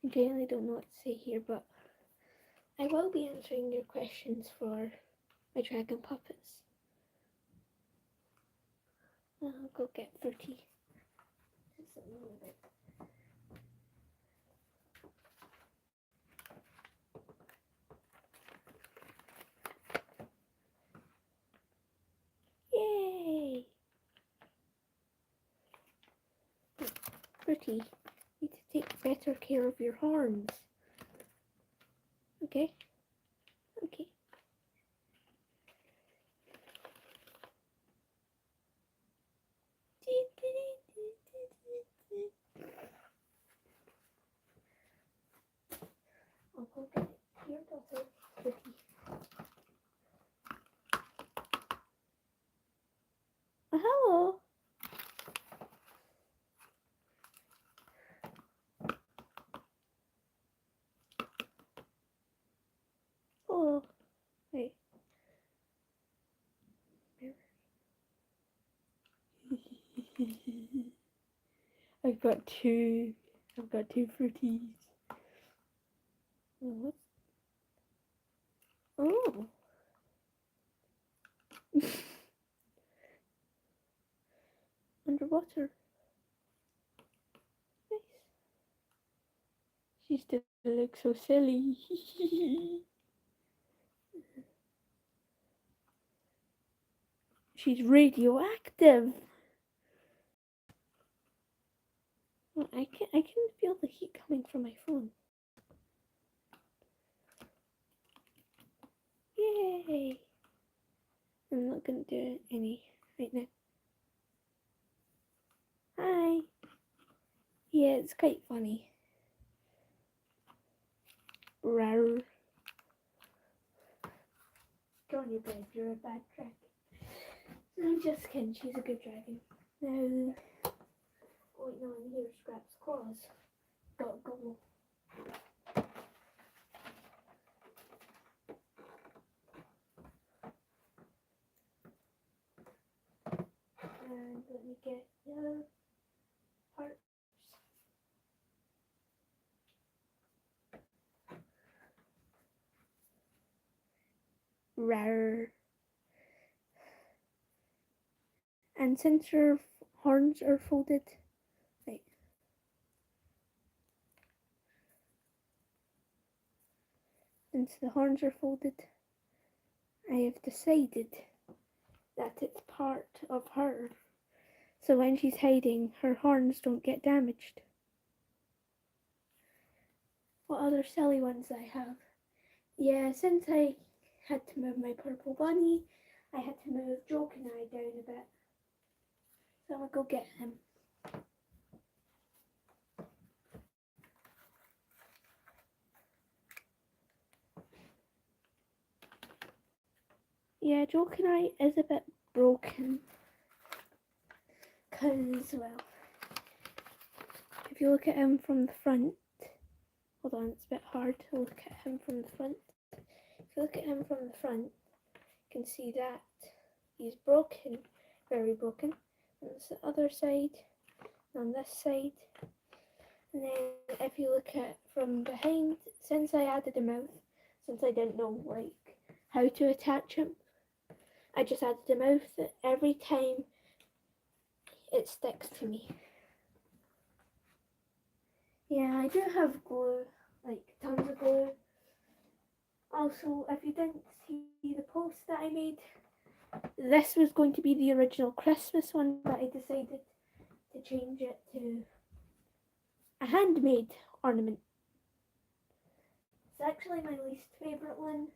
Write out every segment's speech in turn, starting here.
I genuinely don't know what to say here, but I will be answering your questions for my dragon puppets. I'll go get Fruity. Yay! Fruity, you need to take better care of your horns. Okay? Okay. I'll go get your daughter, Fruity. Hello! Oh, wait. I've got two Fruities. Oh. Oh. Underwater. Nice. She still looks so silly. She's radioactive. Oh, I can feel the heat coming from my phone. Yay! I'm not gonna do any right now. Hi. Yeah, it's quite funny. Rawr. Go on your bed, you're a bad dragon. I'm just kidding, she's a good dragon. Now, oh wait, no, and here's Scrap's claws. Gotta go. And let me get your parts. Rawr. And since your horns are folded, right. Since the horns are folded, I have decided that it's part of her. So when she's hiding, her horns don't get damaged. What other silly ones I have? Yeah, since I had to move my purple bunny, I had to move Joke and I down a bit. So I'm gonna go get him. Yeah, Joke and I is a bit broken. Cause, well, if you look at him from the front, hold on, it's a bit hard to look at him from the front. If you look at him from the front, you can see that he's broken, very broken. And it's the other side, on this side. And then if you look at from behind, since I added a mouth, since I didn't know like how to attach him, I just added a mouth that every time it sticks to me. Yeah, I do have glue, like tons of glue. Also, if you didn't see the post that I made, this was going to be the original Christmas one, but I decided to change it to a handmade ornament. It's actually my least favourite one.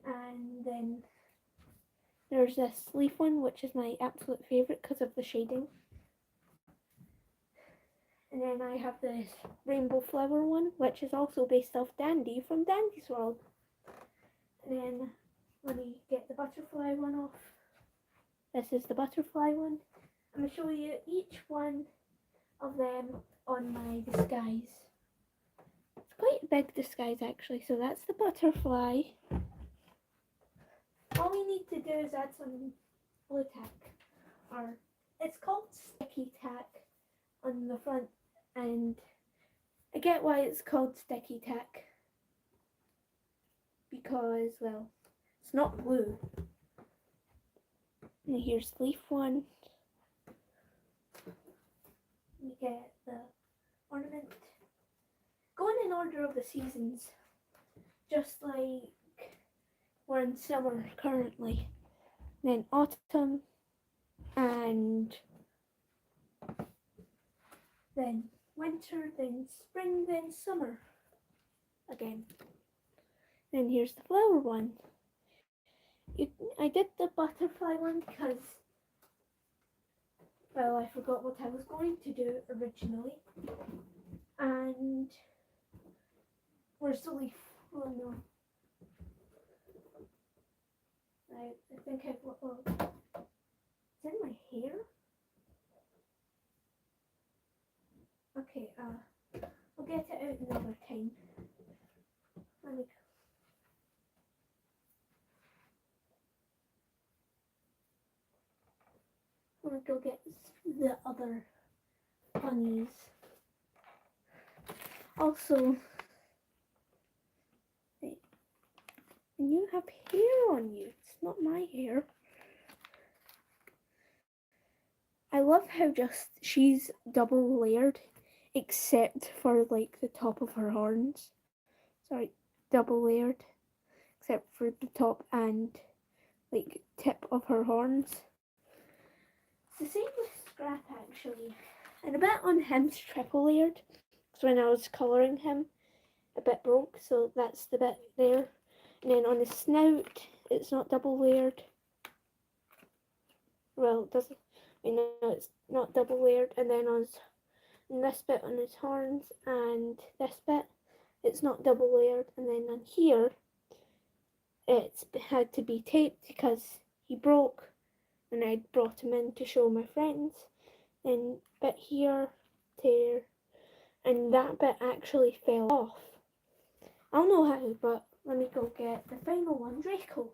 And then there's this leaf one, which is my absolute favourite because of the shading. And then I have this rainbow flower one, which is also based off Dandy from Dandy's World. And then let me get the butterfly one off. This is the butterfly one. I'm going to show you each one of them on my disguise. It's quite a big disguise actually. So that's the butterfly. All we need to do is add some glue tack, or it's called sticky tack, on the front, and I get why it's called sticky tack. Because, well, it's not glue. And here's leaf one. We get the ornament. Going in order of the seasons. Just like we're in summer currently. Then autumn. And then winter, then spring, then summer again. Then here's the flower one. I did the butterfly one because, well, I forgot what I was going to do originally. And where's the leaf? Oh no. I think I've it's in my hair? Okay, I'll get it out another time. Let me go get the other bunnies. Also, wait, and you have hair on you. It's not my hair. I love how just she's double layered, except for like the top of her horns. Sorry, double layered, except for the top and like tip of her horns. It's the same with Scrap actually, and a bit on him's triple layered. Because when I was colouring him, a bit broke, so that's the bit there. And then on the snout, it's not double layered. Well, it doesn't. No, it's not double layered. And then on this bit on his horns and this bit, it's not double layered. And then on here, it's had to be taped because he broke, and I brought him in to show my friends. And bit here, there, and that bit actually fell off. I don't know how, but let me go get the final one, Draco.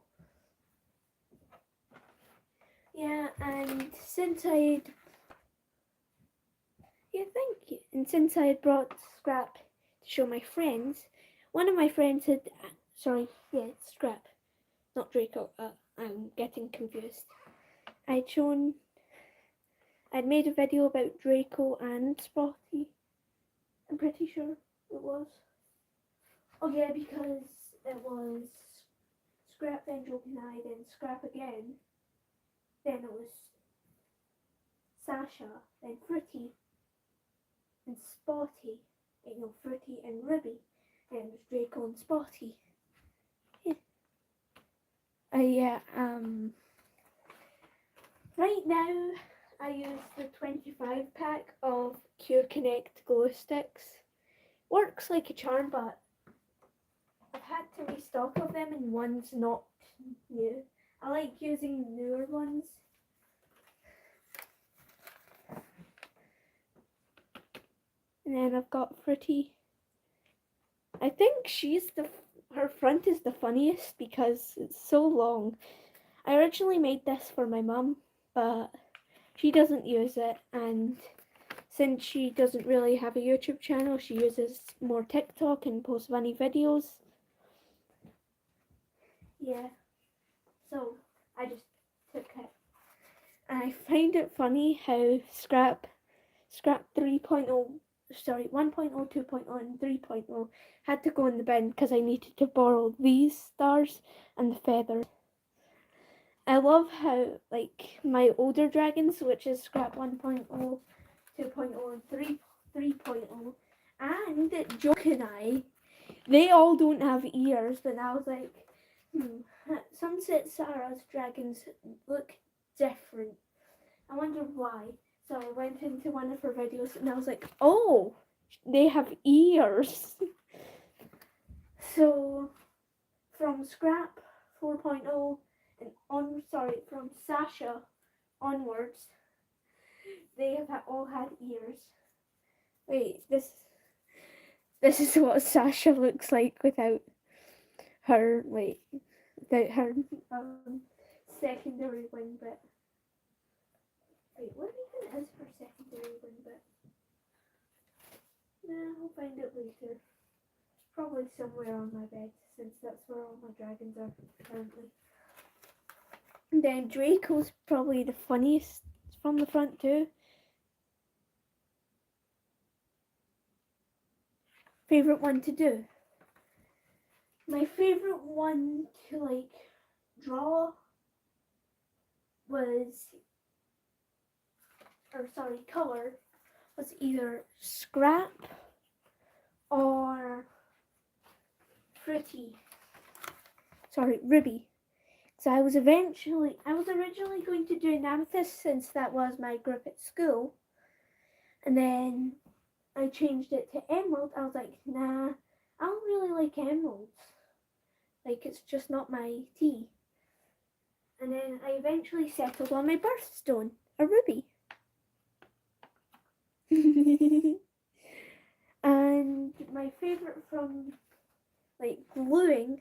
Yeah, and since thank you. And since I had brought Scrap to show my friends, one of my friends had, Scrap, not Draco. I'm getting confused. I'd made a video about Draco and Spotty. I'm pretty sure it was. Oh yeah, because it was Scrap, then Joke and I, then Scrap again. Then it was Sasha, then Fruity, and Spotty. Fruity and Ruby. Then it was Draco and Spotty. Yeah. Right now, I use the 25 pack of Cure Connect glow sticks. Works like a charm, but I've had to restock of them and one's not new. I like using newer ones. And then I've got Fruity. I think her front is the funniest because it's so long. I originally made this for my mum, but she doesn't use it, and since she doesn't really have a YouTube channel, she uses more TikTok and posts funny videos. Yeah, so I just took it. And I find it funny how Scrap 3.0, 1.0, 2.0 and 3.0 had to go in the bin because I needed to borrow these stars and the feathers. I love how, like, my older dragons, which is Scrap 1.0, 2.0 and 3.0, and Joke and I, they all don't have ears, but I was like, Sunset Sarah's dragons look different. I wonder why. So I went into one of her videos and I was like, oh, they have ears. So from Scrap 4.0 and from Sasha onwards, they have all had ears. Wait, this is what Sasha looks like without her secondary wing bit. Wait, what even is her secondary wing bit? No. find it later. Probably somewhere on my bed, since that's where all my dragons are currently. And then Draco's probably the funniest from the front too. Favorite one to do? My favorite one to draw was, color was either Scrap or Ruby. So I was originally going to do an Amethyst, since that was my group at school, and then I changed it to Emerald. I was like, nah, I don't really like emeralds. It's just not my tea. And then I eventually settled on my birthstone, a ruby. And my favorite from gluing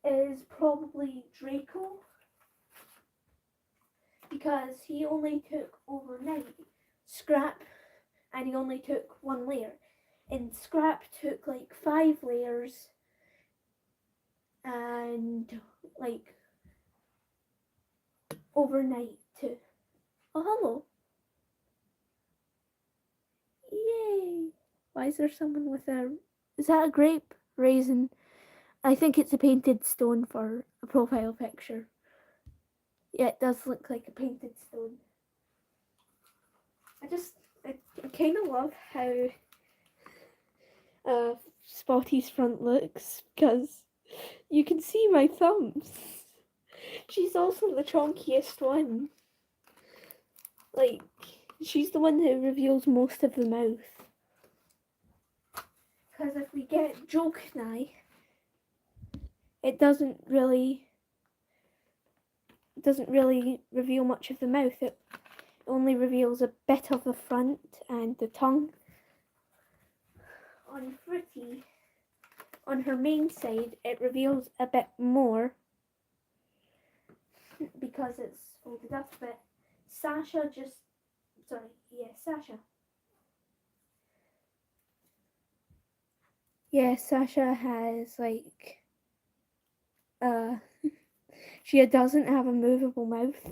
is probably Draco, because he only took overnight. Scrap, and he only took one layer. And Scrap took 5 layers, and overnight too. Oh, hello. Yay! Why is there someone with is that a grape? Raisin? I think it's a painted stone for a profile picture. Yeah, it does look like a painted stone. I kind of love how Spotty's front looks, because you can see my thumbs. She's also the chonkiest one. She's the one who reveals most of the mouth. Because if we get Jolknai, it doesn't really reveal much of the mouth. It only reveals a bit of the front and the tongue. On Fruity, on her main side, it reveals a bit more because it's folded up a bit. Sasha Sasha has she doesn't have a movable mouth.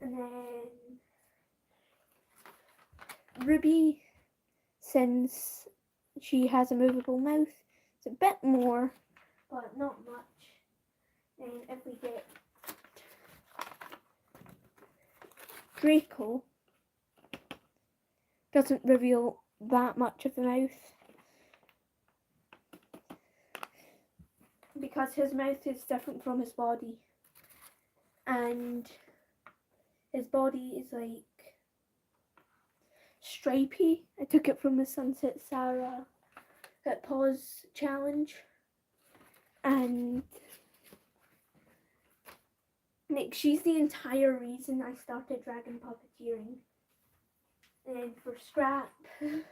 And then Ruby, since she has a movable mouth, it's a bit more, but not much. And if we get Draco, doesn't reveal that much of the mouth, because his mouth is different from his body, and his body is stripy. I took it from the Sunset Sarah at Paws challenge, and she's the entire reason I started dragon puppeteering. And for Scrap, it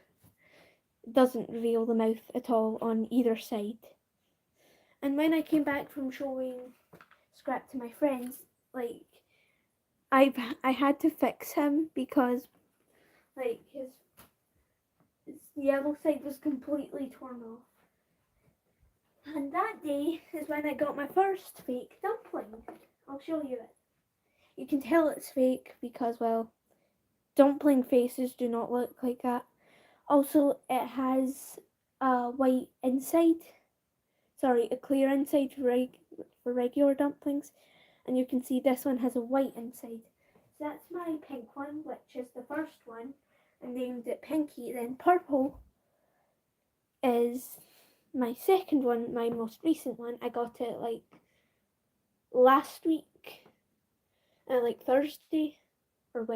doesn't reveal the mouth at all on either side. And when I came back from showing Scrap to my friends, I had to fix him, because his yellow side was completely torn off. And that day is when I got my first fake dumpling. I'll show you it. You can tell it's fake because, well, dumpling faces do not look like that. Also, it has a white inside. A clear inside for regular dumplings. And you can see this one has a white inside. So that's my pink one, which is the first one. I named it Pinky. Then purple is my second one, my most recent one. I got it last week, Thursday, or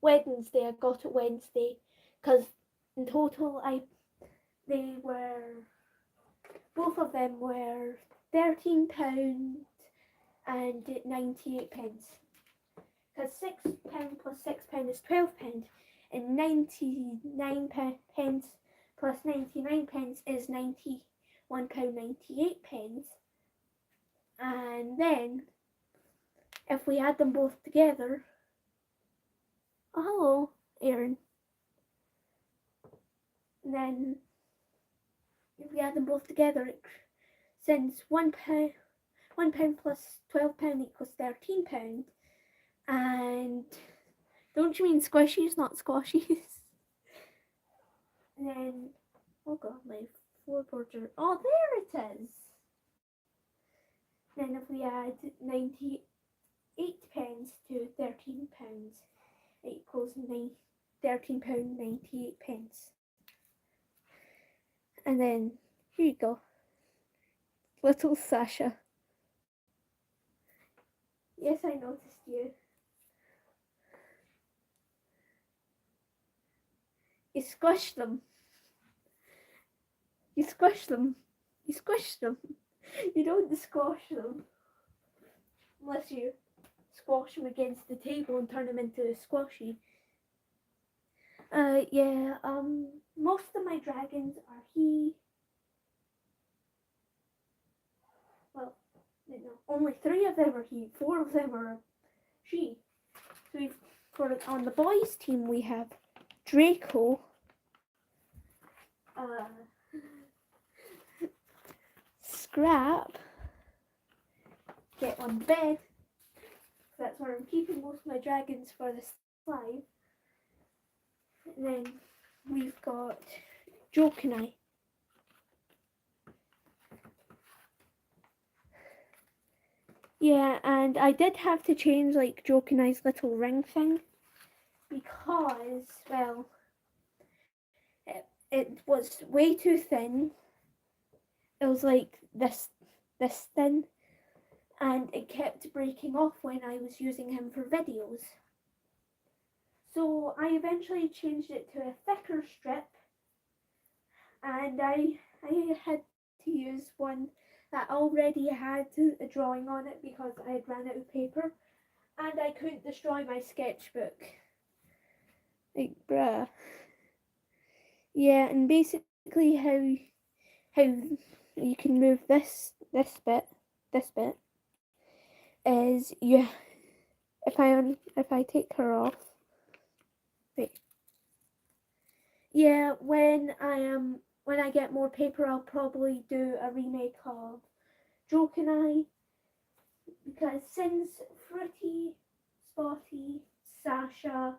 Wednesday. I got it Wednesday, because in total both of them were £13 and 98 pence. Because £6 plus £6 is £12, and 99 pence plus 99 pence is £91.98. And then, if we add them both together, oh hello, Aaron. And then if we add them both together, since £1 plus £12 equals £13. And don't you mean squishies, not squashies? And then, oh god, my floorboards are, oh there it is. Then if we add 98 pence to £13, it equals £13.98. And then, here you go. Little Sasha. Yes, I noticed you. You squished them. You squish them. You squish them. You don't squash them. Unless you squash them against the table and turn them into a squashy. Yeah, most of my dragons are he. Well, no, only 3 of them are he, 4 of them are she. So on the boys' team we have Draco, Scrap, get on bed. That's where I'm keeping most of my dragons for this slide. And then we've got Jokenai. Yeah, and I did have to change like Jokenai's little ring thing because, well, it was way too thin. It was like this thin, and it kept breaking off when I was using him for videos. So I eventually changed it to a thicker strip, and I had to use one that already had a drawing on it because I had ran out of paper, and I couldn't destroy my sketchbook. Like, bruh. Yeah, and basically how you can move this bit is if I take her off. Wait. Yeah, when I get more paper, I'll probably do a remake of Jokenai, because since Fruity, Spotty, Sasha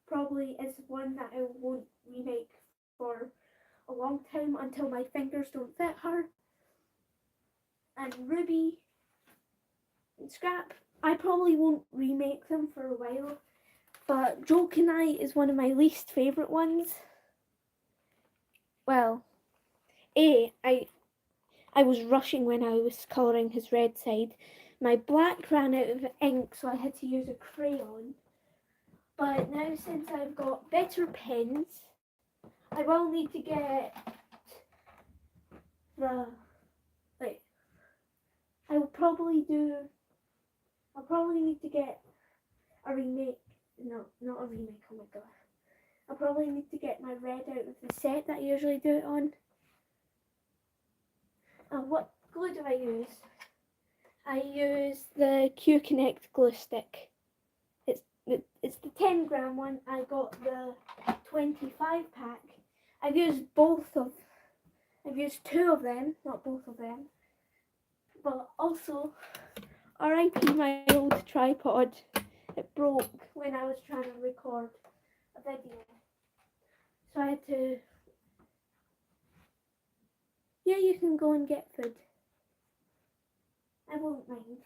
probably is one that I won't remake for a long time until my fingers don't fit her. And Ruby and Scrap, I probably won't remake them for a while, but Jokenai is one of my least favourite ones. Well, I was rushing when I was colouring his red side. My black ran out of ink, so I had to use a crayon. But now, since I've got better pens, I will need to get I'll probably need to get a remake. No, not a remake, oh my god. I'll probably need to get my red out of the set that I usually do it on. What glue do I use? I use the Q-Connect glue stick. It's the 10-gram one. I got the 25 pack. I've used 2 of them, not both of them. But also, RIP my old tripod. It broke when I was trying to record a video. So I had to... Yeah, you can go and get food. I won't mind.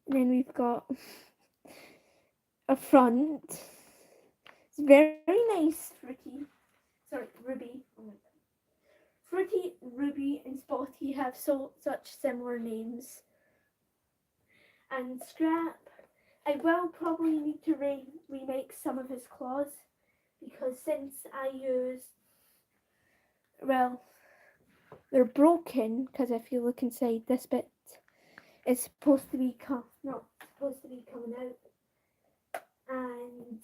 And then we've got a front. It's very nice, Ruby. Oh my god. Fruity, Ruby, and Spotty have such similar names. And Scrap, I will probably need to remake some of his claws, because since I use, well, they're broken, because if you look inside, this bit is supposed to be not supposed to be coming out. And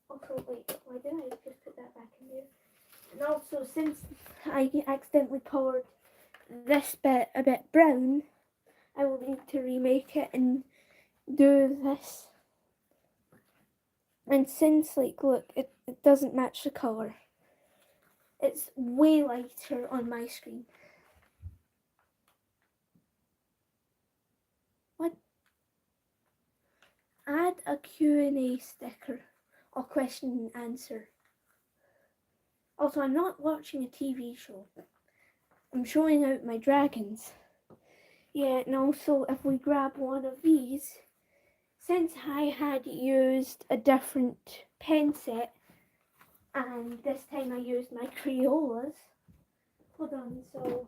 also, wait, why did I just put that back in there? And also, since I accidentally coloured this bit a bit brown, I will need to remake it and do this And since, like, look, it doesn't match the colour. It's way lighter on my screen. What? Add a Q&A sticker or question and answer. Also, I'm not watching a TV show. I'm showing out my dragons. Yeah, and also if we grab one of these, since I had used a different pen set, and this time I used my Crayolas. Hold on, so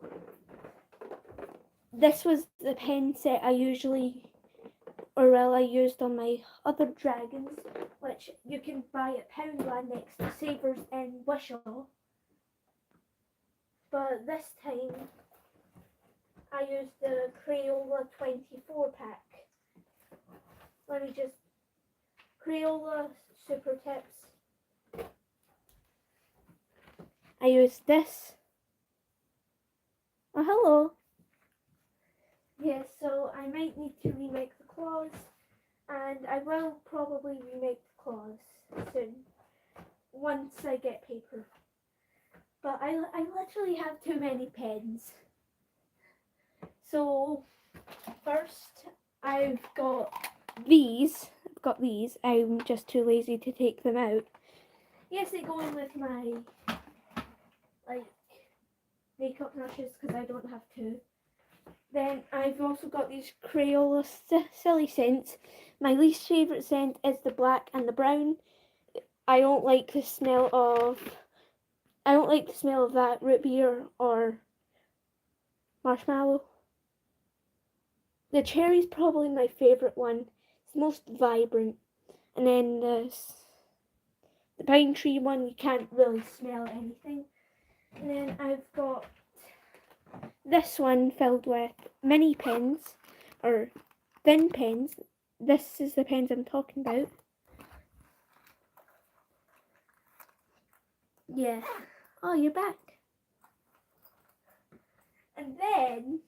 this was the pen set I usually, or well, I used on my other dragons, which you can buy at Poundland next to Savers and Wishaw. But this time I used the Crayola 24 pack. Let me just, Crayola Super Tips. I used this. Oh, hello. Yes, so I might need to remake the claws, and I will probably remake the claws soon, once I get paper. But I literally have too many pens. So first I've got these. I'm just too lazy to take them out. Yes, they go in with my like makeup brushes because I don't have two. Then I've also got these Crayola Silly Scents. My least favourite scent is the black and the brown. I don't like the smell of that root beer or marshmallow. The cherry's probably my favourite one. It's the most vibrant. And then the pine tree one, you can't really smell anything. And then I've got this one filled with mini pens, or thin pens. This is the pens I'm talking about. Yeah. Oh, you're back. And then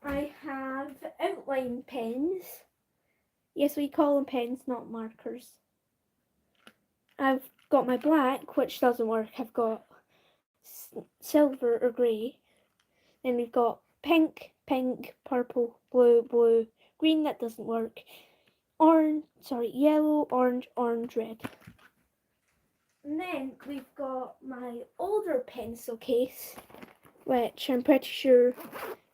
I have outline pens. Yes, we call them pens, not markers. I've got my black, which doesn't work. I've got silver or grey. Then we've got pink, purple, blue, green, that doesn't work. Yellow, orange, red. And then we've got my older pencil case, which I'm pretty sure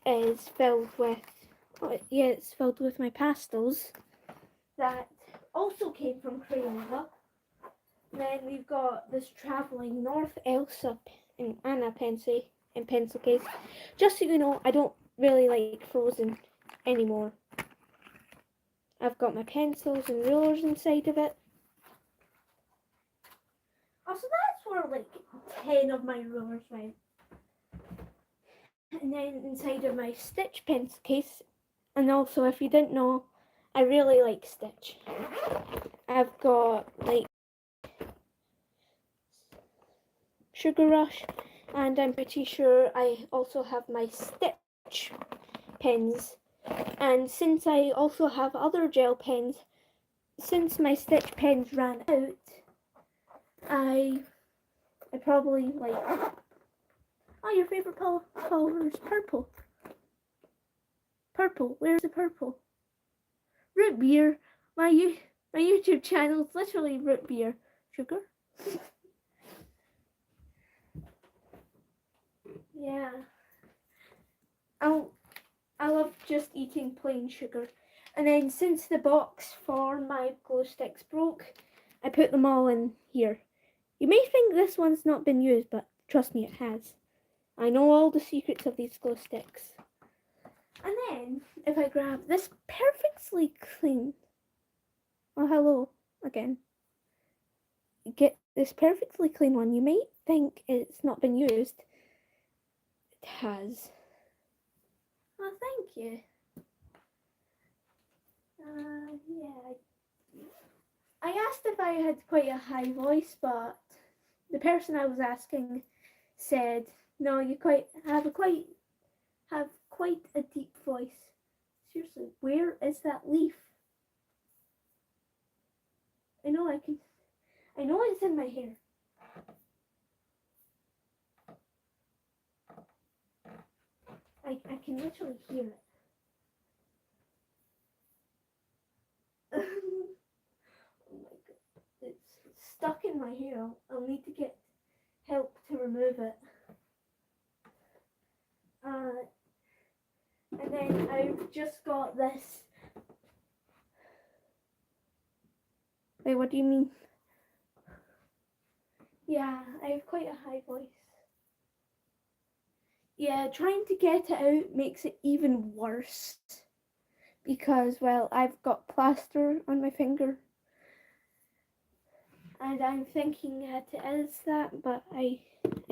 is filled with, it's filled with my pastels that also came from Crayola. Then we've got this travelling North Elsa and Anna pencil case. Just so you know, I don't really like Frozen anymore. I've got my pencils and rulers inside of it. Also, that's where like 10 of my rulers went. And then inside of my Stitch pencil case, and also if you didn't know, I really like Stitch. I've got like Sugar Rush, and I'm pretty sure I also have my Stitch pens. And since I also have other gel pens, since my Stitch pens ran out, I probably like, oh, your favourite color is purple. Purple, where's the purple? Root beer. My YouTube channel is literally root beer. Sugar? Yeah. I love just eating plain sugar. And then since the box for my glow sticks broke, I put them all in here. You may think this one's not been used, but trust me, it has. I know all the secrets of these glow sticks. And then, if I grab this perfectly clean, oh hello again, get this perfectly clean one, you might think it's not been used. It has. Oh, thank you. Yeah. I asked if I had quite a high voice, but the person I was asking said, "No, you have quite a deep voice." Seriously, where is that leaf? I know it's in my hair. I can literally hear it. Oh my god. It's stuck in my hair. I'll need to get help to remove it. And then I've just got this. Wait, what do you mean? Yeah, I have quite a high voice. Yeah, trying to get it out makes it even worse. Because, well, I've got plaster on my finger. And I'm thinking that it is that, but I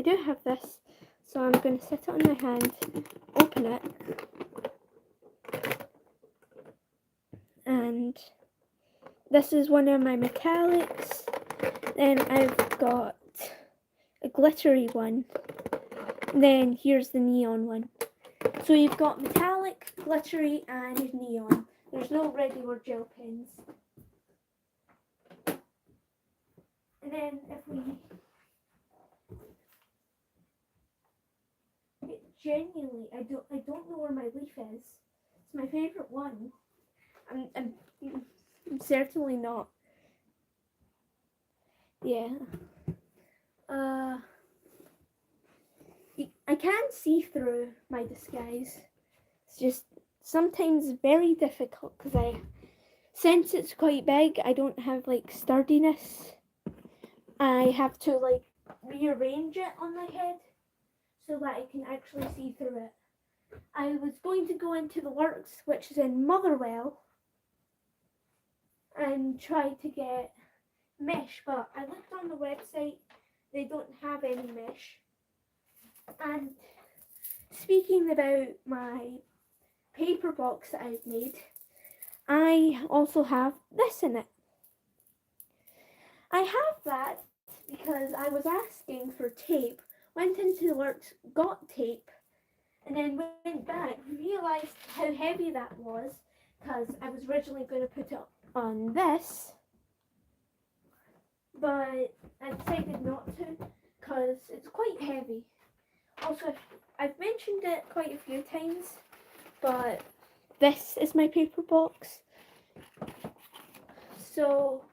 do have this. So I'm going to set it on my hand, open it. And this is one of my metallics. Then I've got a glittery one. And then here's the neon one. So you've got metallic, glittery, and neon. There's no regular gel pens. And then if we... Genuinely, I don't know where my leaf is. It's my favourite one. I'm certainly not. Yeah. I can't see through my disguise. It's just sometimes very difficult because since it's quite big, I don't have like sturdiness. I have to like rearrange it on my head so that I can actually see through it. I was going to go into the works, which is in Motherwell, and try to get mesh, but I looked on the website, they don't have any mesh. And speaking about my paper box that I've made, I also have this in it. I have that because I was asking for tape, went into the works, got tape, and then went back, realised how heavy that was, because I was originally going to put it on this, but I decided not to, because it's quite heavy. Also, I've mentioned it quite a few times, but this is my paper box. So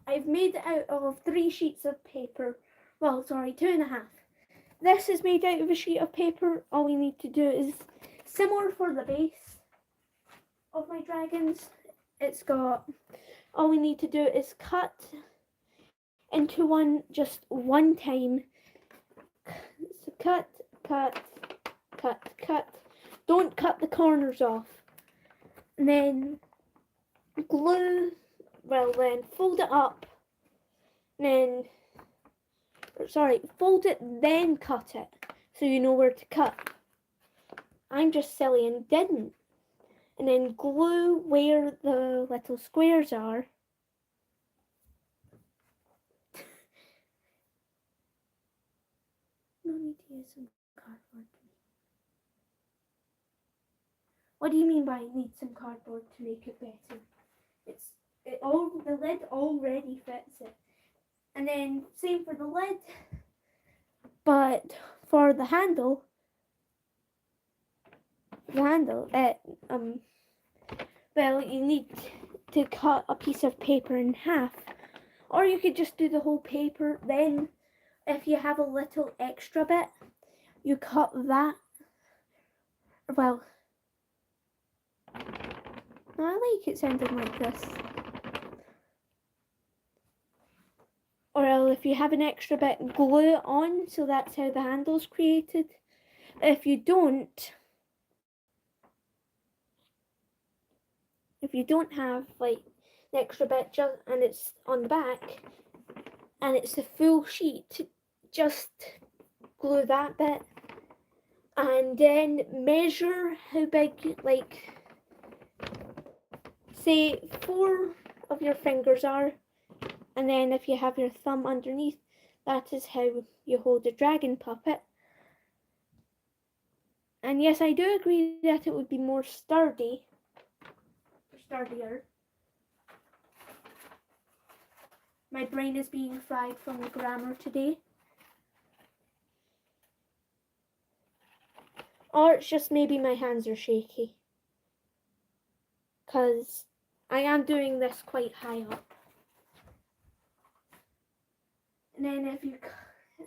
I've made it out of 3 sheets of paper. Well, sorry, 2.5. This is made out of a sheet of paper. All we need to do is similar for the base of my dragons. It's got, all we need to do is cut into one just one time. So cut, cut, cut, cut. Don't cut the corners off. And then glue, well then fold it up. And then, sorry, fold it then cut it. So you know where to cut. I'm just silly and didn't. And then glue where the little squares are. No need to use some cardboard. What do you mean by need some cardboard to make it better? The lid already fits it. And then same for the lid. But for the handle, well, you need to cut a piece of paper in half. Or you could just do the whole paper. Then if you have a little extra bit, you cut that. Well, I like it sounding like this. Or if you have an extra bit, glue it on, so that's how the handle's created. If you don't have like the extra bit and it's on the back and it's a full sheet, just glue that bit and then measure how big, like say 4 of your fingers are, and then if you have your thumb underneath, that is how you hold a dragon puppet. And yes, I do agree that it would be more sturdier. my brain is being fried from the grammar today. Or it's just maybe my hands are shaky. Because I am doing this quite high up. And then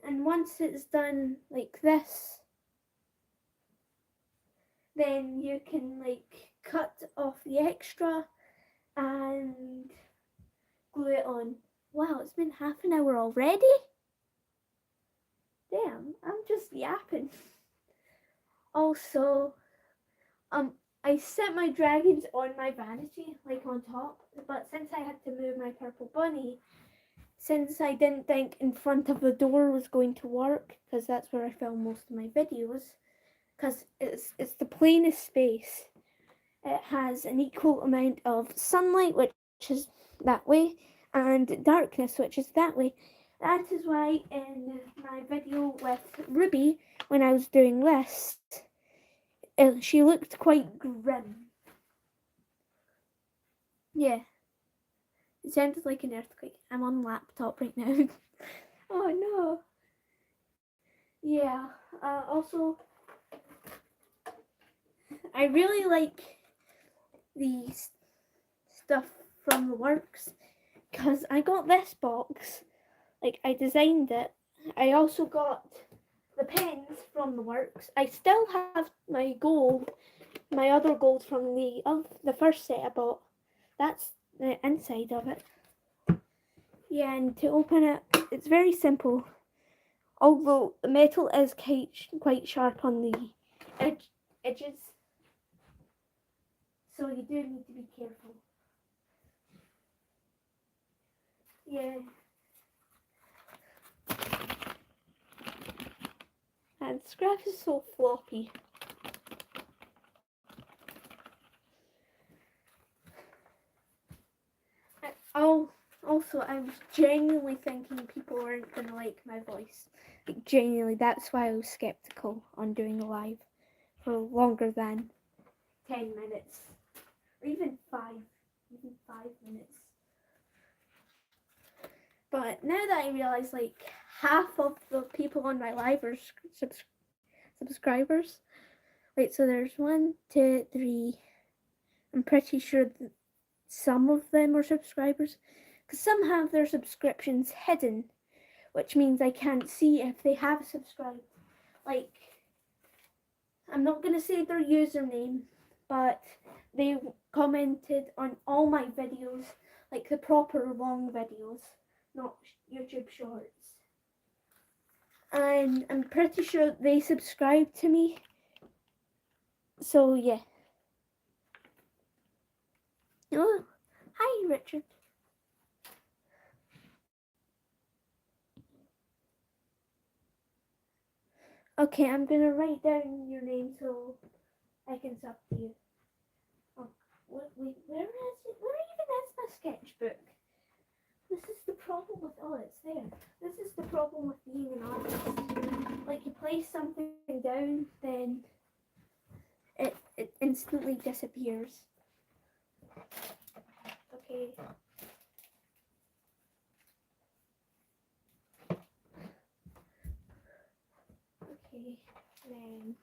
and once it's done like this, then you can like cut off the extra and glue it on. Wow, it's been half an hour already? Damn, I'm just yapping. Also, I set my dragons on my vanity, like on top, but since I had to move my purple bunny, since I didn't think in front of the door was going to work, because that's where I film most of my videos, because it's the plainest space. It has an equal amount of sunlight, which is that way, and darkness, which is that way. That is why in my video with Ruby, when I was doing this, she looked quite grim. Yeah. It sounded like an earthquake. I'm on laptop right now. Oh no. Yeah. Also, I really like the stuff from the works because I got this box. Like, I designed it. I also got the pens from the works. I still have my gold, my other gold from the first set I bought. That's the inside of it. Yeah, and to open it, it's very simple. Although the metal is quite sharp on the edges, so you do need to be careful. Yeah. And Scrap is so floppy. Also, I was genuinely thinking people weren't going to like my voice. Like, genuinely, that's why I was skeptical on doing a live for longer than 10 minutes. Or even 5 minutes. But now that I realize, like, half of the people on my live are subscribers. Wait, so there's 1, 2, 3. I'm pretty sure that some of them are subscribers. Because some have their subscriptions hidden, which means I can't see if they have subscribed. Like, I'm not going to say their username, but they commented on all my videos, like the proper long videos, not YouTube shorts. And I'm pretty sure they subscribed to me. So, yeah. Oh, hi, Richard. Okay, I'm gonna write down your name so I can talk to you. Oh, wait, where is it? Where even is my sketchbook? This is the problem with, oh, it's there. This is the problem with being an artist. Like, you place something down, then it instantly disappears. Okay. Okay, then.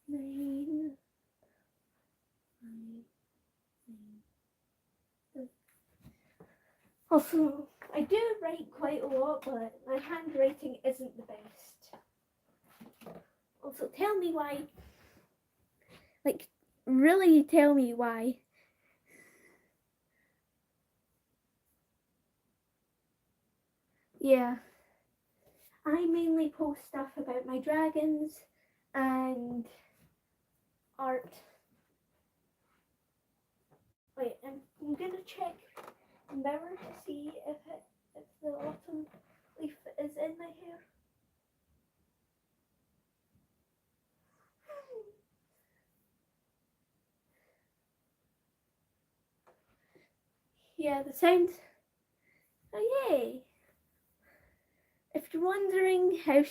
Nine. Also, I do write quite a lot, but my handwriting isn't the best. Also, tell me why. Like, really tell me why. Yeah. I mainly post stuff about my dragons and art. Wait, I'm gonna check the mirror to see if the autumn leaf is in my hair. Yeah, the sound Oh yay! If you're wondering how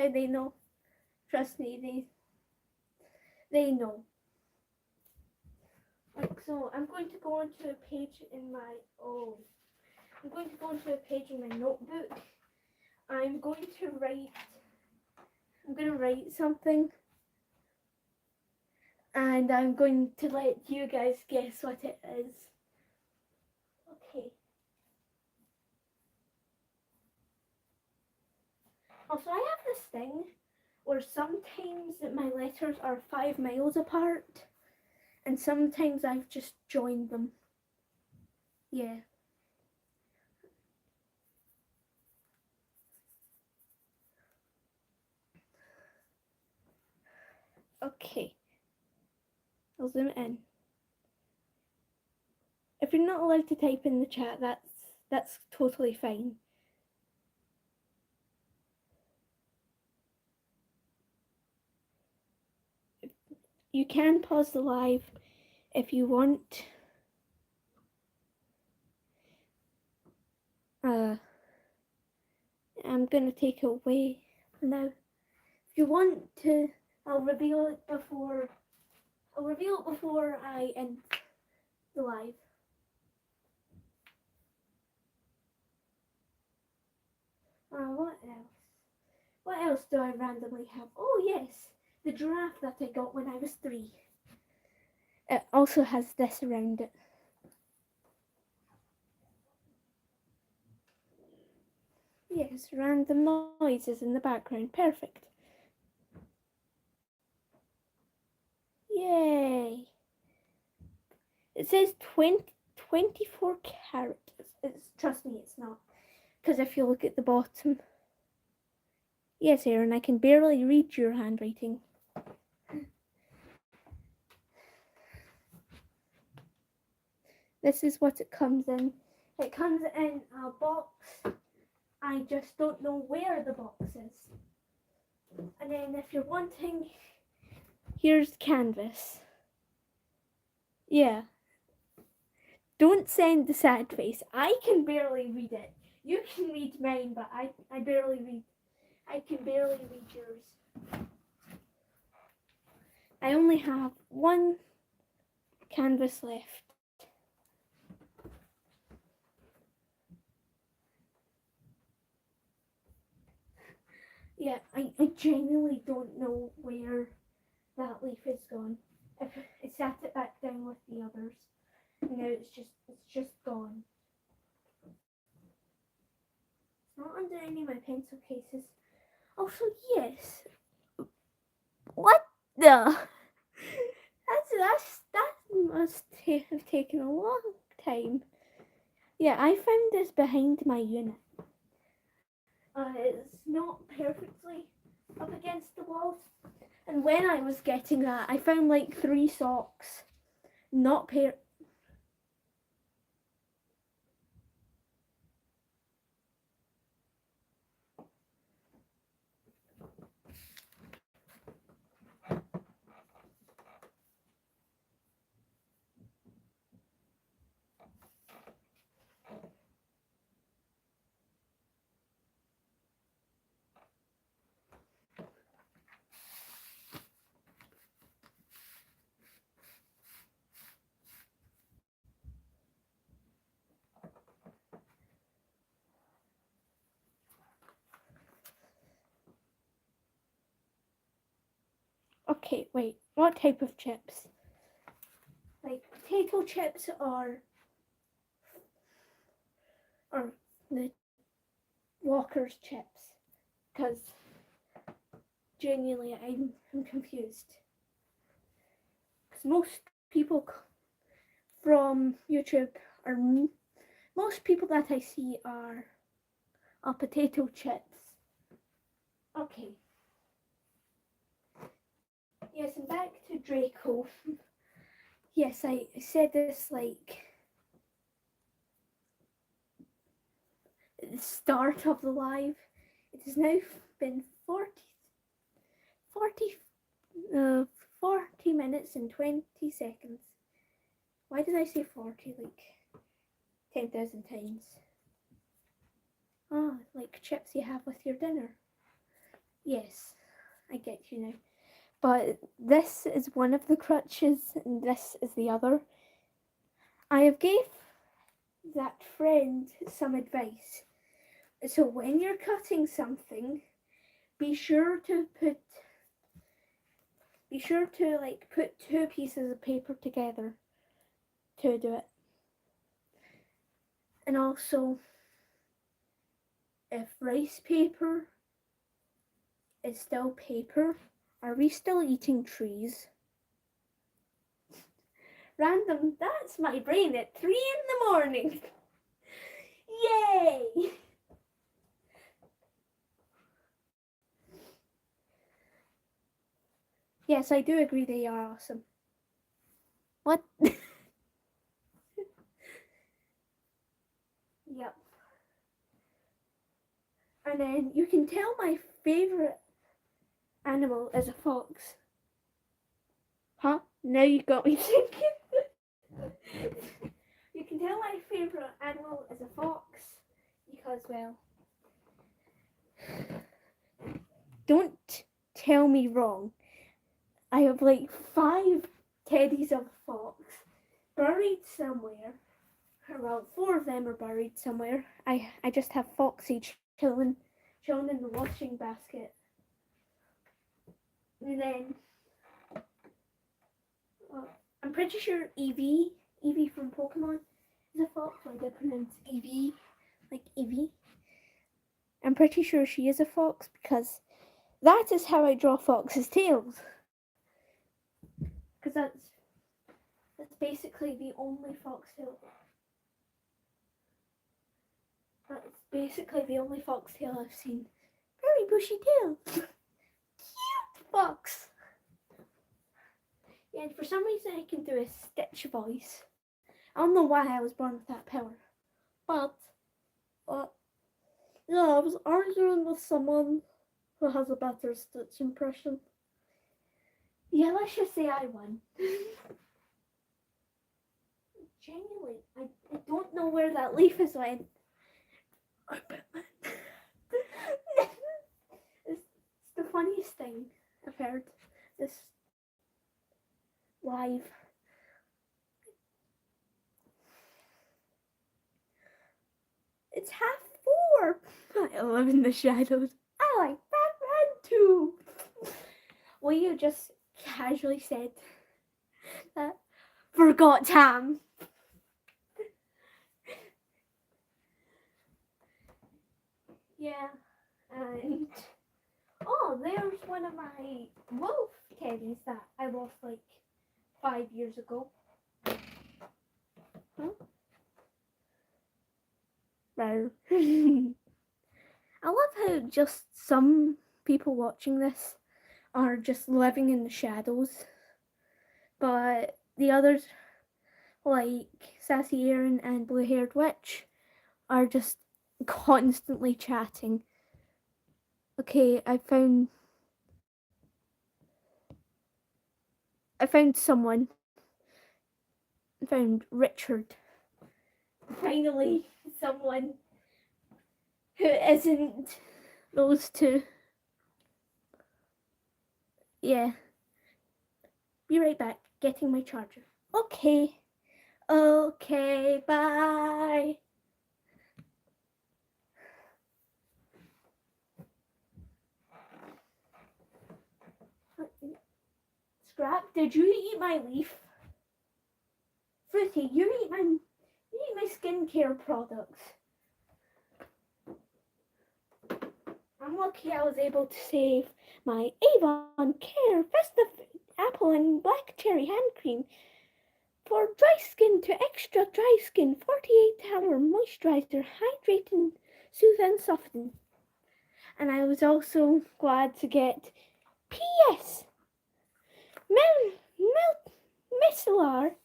they know, trust me, they know. Like so, I'm going to go onto a page in my I'm going to go onto a page in my notebook. I'm going to write something, and I'm going to let you guys guess what it is. Okay. Also, I have this thing where sometimes my letters are 5 miles apart, and sometimes I've just joined them. Yeah. Okay. I'll zoom in. If you're not allowed to type in the chat, that's totally fine. You can pause the live if you want. I'm gonna take it away now. If you want to, I'll reveal it before I end the live. What else? What else do I randomly have? Oh yes, the giraffe that I got when I was 3. It also has this around it. Yes, random noises in the background. Perfect. Yay! It says 24 characters. Trust me, it's not. Because if you look at the bottom. Yes, Aaron, I can barely read your handwriting. This is what it comes in. It comes in a box. I just don't know where the box is. And then if you're wanting, here's canvas. Yeah. Don't send the sad face. I can barely read it. You can read mine, but I can barely read yours. I only have one canvas left. Yeah, I genuinely don't know where that leaf is gone. I sat it back down with the others. And now it's just gone. It's not under any of my pencil cases. Also, yes. What the? That must have taken a long time. Yeah, I found this behind my unit. It's not perfectly up against the walls. And when I was getting that, I found like 3 socks. Not Okay, wait. What type of chips? Like potato chips or the Walker's chips? Because genuinely, I'm confused. Because most people from YouTube or most people that I see are potato chips. Okay. Yes, and back to Draco. Yes, I said this like at the start of the live. It has now been 40 minutes and 20 seconds. Why did I say 40 like 10,000 times? Ah, like chips you have with your dinner. Yes, I get you now. But this is one of the crutches and this is the other. I have gave that friend some advice. So when you're cutting something, be sure to like put two pieces of paper together to do it. And also, if rice paper is still paper, are we still eating trees? Random, that's my brain at 3 in the morning. Yay! Yes, I do agree they are awesome. What? Yep. And then you can tell my favorite animal is a fox. Huh? Now you got me thinking. You can tell my favorite animal is a fox because, well, don't tell me wrong. I have like 5 teddies of a fox buried somewhere. Well, 4 of them are buried somewhere. I just have Foxy chilling in the washing basket. And then I'm pretty sure Eevee from Pokemon is a fox. Or they pronounce Eevee like Eevee. I'm pretty sure she is a fox because that is how I draw foxes' tails. Because that's basically the only foxtail. That's basically the only foxtail I've seen. Very bushy tail. Cute fox. Yeah, and for some reason I can do a Stitch voice. I don't know why I was born with that power. But, yeah, I was arguing with someone who has a better Stitch impression. Yeah, let's just say I won. Genuinely, I don't know where that leaf is went. I bet that. It's the funniest thing I've heard this live. It's 4:30. I live in the shadows. I like Batman too. Well, you just casually said that. Forgot Tam. Yeah, and there's one of my wolf teddies that I lost like 5 years ago. Huh? No. I love how just some people watching this are just living in the shadows, but the others, like Sassy Aaron and Blue Haired Witch, are just constantly chatting. Okay, I found someone. I found Richard. Finally, someone who isn't those two. Yeah. Be right back, getting my charger. Okay. Okay, bye. Scrap, did you eat my leaf? Fruity, you eat my skincare products. I'm lucky I was able to save my Avon Care Festive Apple and Black Cherry Hand Cream for dry skin to extra dry skin 48-hour moisturizer, hydrate and soothe and soften. And I was also glad to get P.S. Micellar,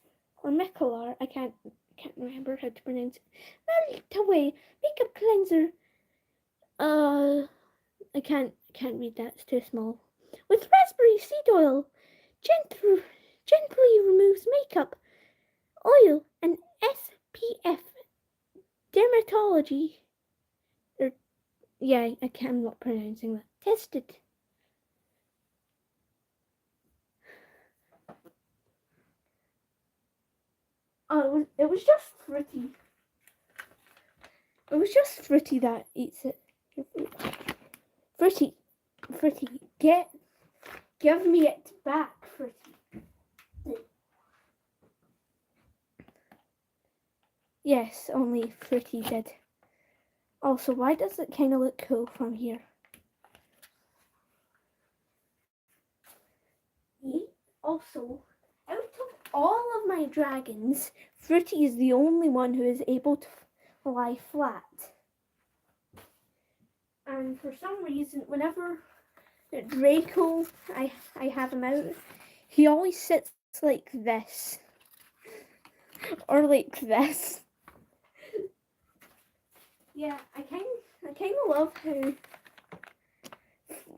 I can't remember how to pronounce it. Melt Away Makeup Cleanser. I can't read that, it's too small. With raspberry seed oil, gently removes makeup, oil, and SPF Yeah, I'm not pronouncing that. Tested. Oh, it was just Fruity. It was just Fruity that eats it. Fruity, give me it back, Fruity. Yes, only Fruity did. Also, why does it kind of look cool from here? Also, out of all of my dragons, Fruity is the only one who is able to lie flat. And for some reason, whenever Draco, I have him out, he always sits like this. Or like this. Yeah, I kind of love how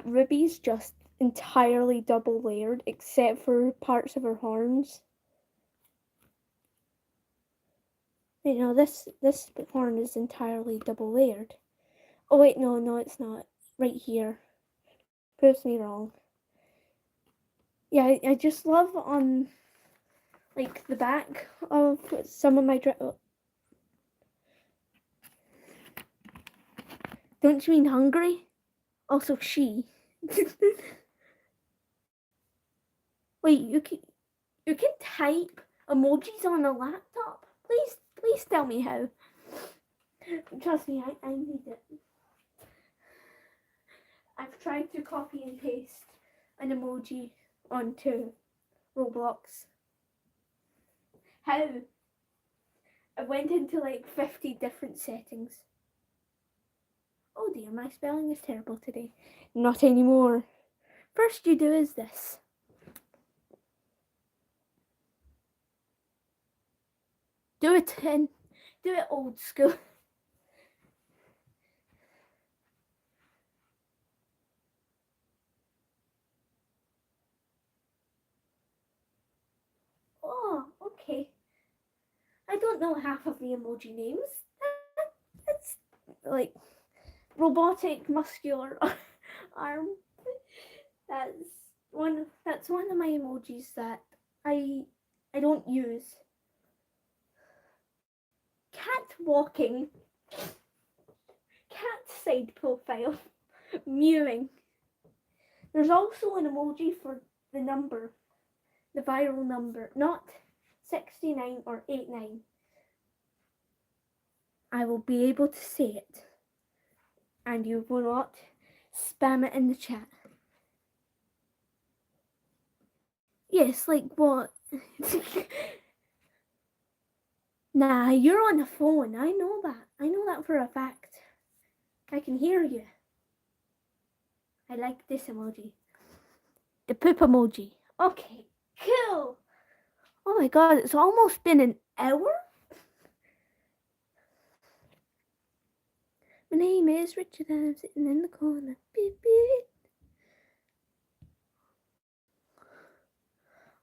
Ruby's just entirely double layered except for parts of her horns. You know, this horn is entirely double layered. Oh wait, no, it's not. Right here. Proves me wrong. Yeah, I just love on like the back of some of my Don't you mean hungry? Also she. Wait, you can type emojis on a laptop? Please tell me how. Trust me, I need it. I've tried to copy and paste an emoji onto Roblox. How? I went into like 50 different settings. Oh dear, my spelling is terrible today. Not anymore. First you do is this. Do it old school. Oh, okay. I don't know half of the emoji names. That's like robotic muscular arm. That's one of my emojis that I don't use. Cat walking. Cat side profile. Mewing. There's also an emoji for the number. The viral number. Not 69 or 89. I will be able to say it. And you will not spam it in the chat. Yes, like what? Nah, you're on the phone. I know that. I know that for a fact. I can hear you. I like this emoji. The poop emoji. Okay, cool. Oh my god, it's almost been an hour? My name is Richard and I'm sitting in the corner. Beep, beep.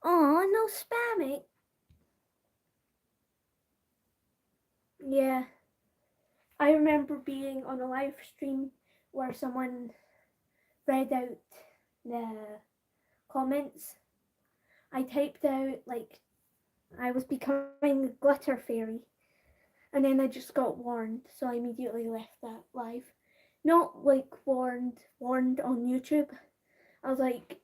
Oh, no spamming. Yeah. I remember being on a live stream where someone read out the comments. I typed out like I was becoming the glitter fairy, and then I just got warned, so I immediately left that live. Not like warned on YouTube. I was like,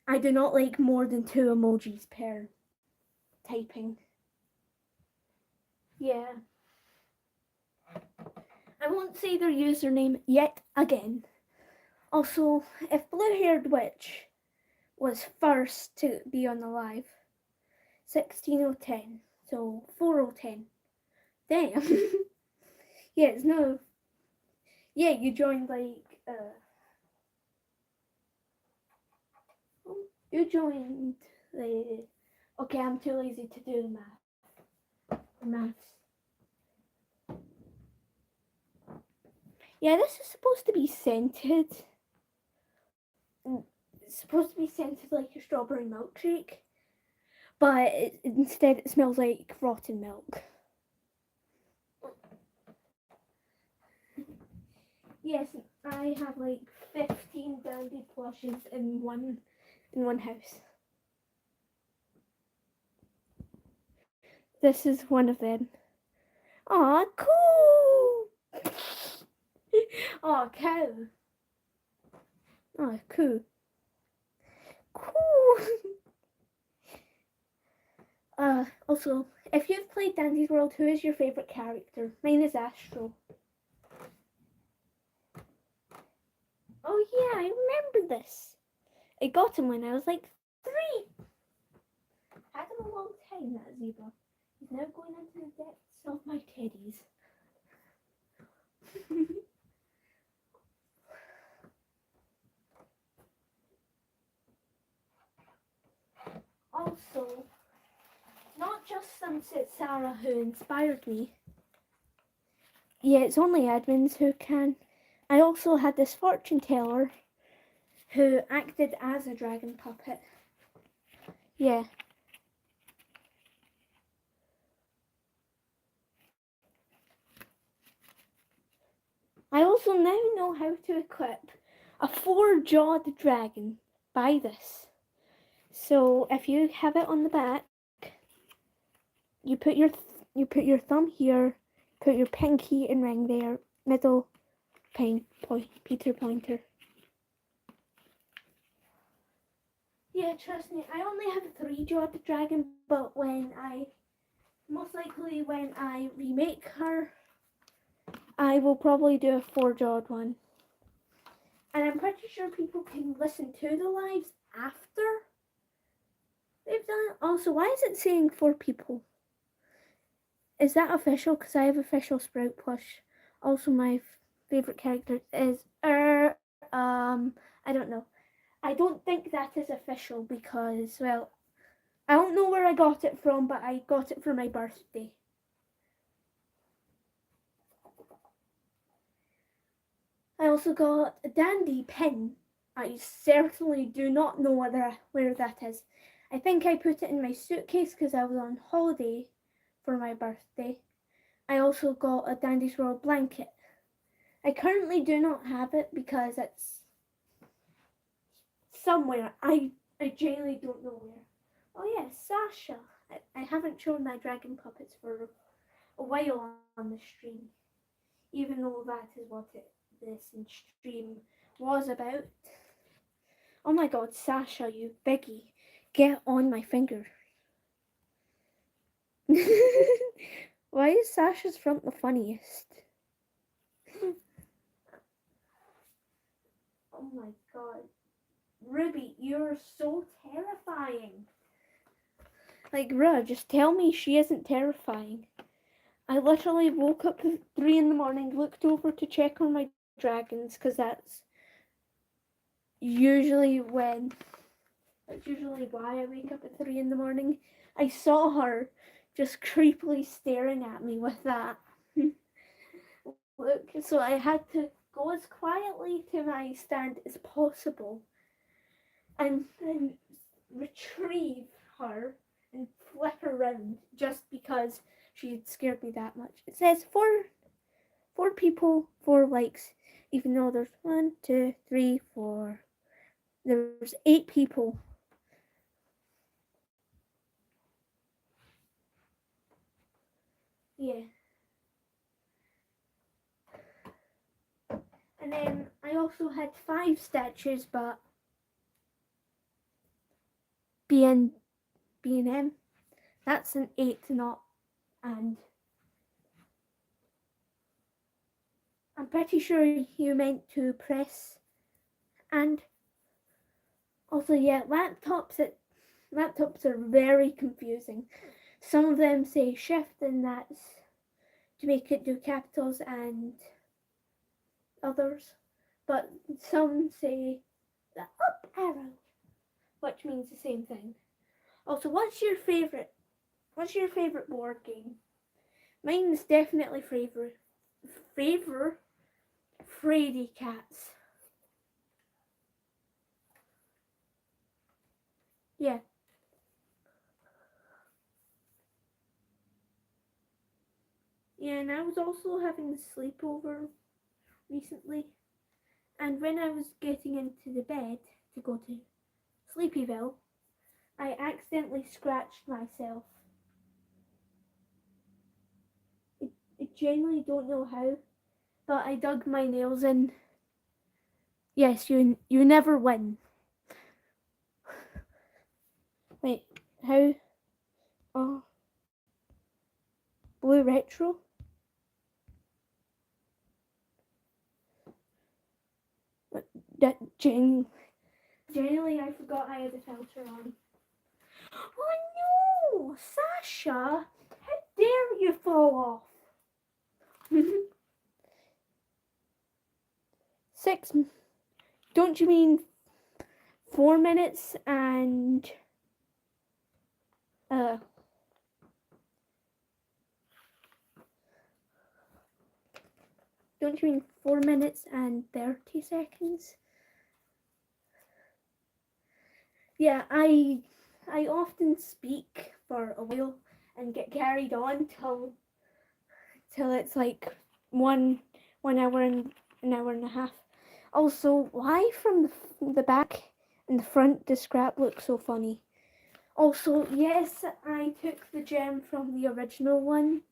I do not like more than 2 emojis per typing. Yeah. I won't say their username yet again. Also, if Blue Haired Witch was first to be on the live, 16:10, so 4:10. Damn. Yes, no. Yeah, you joined like you joined the. Okay, I'm too lazy to do the math. Maths. Yeah, this is supposed to be scented. It's supposed to be scented like a strawberry milkshake, but instead it smells like rotten milk. Yes, I have like 15 Dandy plushes in one house. This is one of them. Aw, cool! Aw, cow. Aw, cool. Cool! Also, if you've played Dandy's World, who is your favourite character? Mine is Astro. Oh yeah, I remember this. I got him when I was like 3. Had him a long time, that zebra. He's now going into the depths of my teddies. Also, not just Sunset Sarah who inspired me. Yeah, it's only admins who can. I also had this fortune teller who acted as a dragon puppet. Yeah. I also now know how to equip a 4-jawed dragon by this. So if you have it on the back, you put your thumb here, put your pinky and ring there, middle Peter Pointer. Yeah, trust me, I only have a 3-jawed dragon, but most likely when I remake her, I will probably do a 4-jawed one. And I'm pretty sure people can listen to the lives after they've done it. Also, why is it saying 4 people? Is that official? Because I have official Sprout plush. Also, my favourite character is I don't know. I don't think that is official because, well, I don't know where I got it from, but I got it for my birthday. I also got a Dandy pin. I certainly do not know where that is. I think I put it in my suitcase because I was on holiday for my birthday. I also got a Dandy's World blanket. I currently do not have it because it's somewhere. I genuinely don't know where. Oh yeah, Sasha. I haven't shown my dragon puppets for a while on the stream, even though that is what this stream was about. Oh my god, Sasha, you biggie. Get on my finger. Why is Sasha's front the funniest? Oh my god. Ruby, you're so terrifying. Like, bruh, just tell me she isn't terrifying. I literally woke up at 3 in the morning, looked over to check on my dragons, because that's usually why I wake up at 3 in the morning. I saw her just creepily staring at me with that. Look, so I had to go as quietly to my stand as possible and then retrieve her and flip her around just because she had scared me that much. It says four people, 4 likes, even though there's 1, 2, 3, 4. There's 8 people. Yeah. And then I also had 5 statues, but B&M, that's an 8 not, and I'm pretty sure you meant to press and. Also, yeah, laptops are very confusing. Some of them say shift and that's to make it do capitals and others. But some say the up arrow, which means the same thing. Also, what's your favorite board game? Mine is definitely Fraidy Cats. Yeah. Yeah, and I was also having a sleepover recently. And when I was getting into the bed to go to Sleepyville, I accidentally scratched myself. I genuinely don't know how, but I dug my nails in. Yes, you never win. Wait, how? Oh, blue retro? That genuinely I forgot I had a filter on. Oh no, Sasha! How dare you fall off? 6. Don't you mean 4 minutes and don't you mean 4 minutes and 30 seconds? Yeah, I often speak for a while and get carried on till it's like 1 hour and an hour and a half. Also, why from the back and the front the scrap looks so funny? Also, yes, I took the gem from the original one.